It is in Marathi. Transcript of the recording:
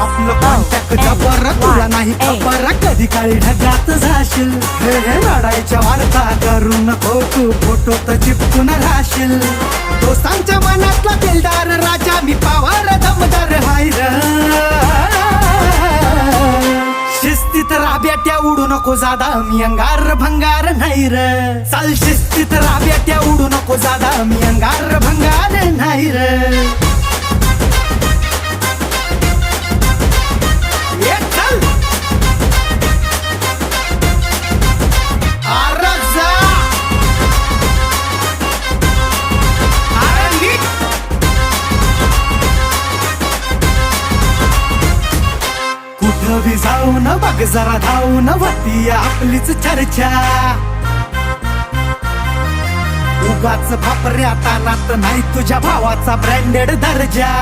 आपलं कॉन्टॅक्ट जबर तुला नाही खबर कधी काळी ढगात जाशील हे लढाईच्या वार्ता करू नको तू फोटो तर चिपकून राहशील दोस्तांच्या मनातला दिलदार राजा मी पावार दमदार हायर शिस्तीत राब्याट्या उडू नको जादा मी अंगार भंगार नाही र चाल शिस्तीत राब्याट्या उडू नको जादा मी अंगार भंगार नाही र कुठं भी जाऊन बघ जरा धावून होती आपलीच चर्चा उगाच फापऱ्या तानात नाही तुझ्या भावाचा ब्रँडेड दर्जा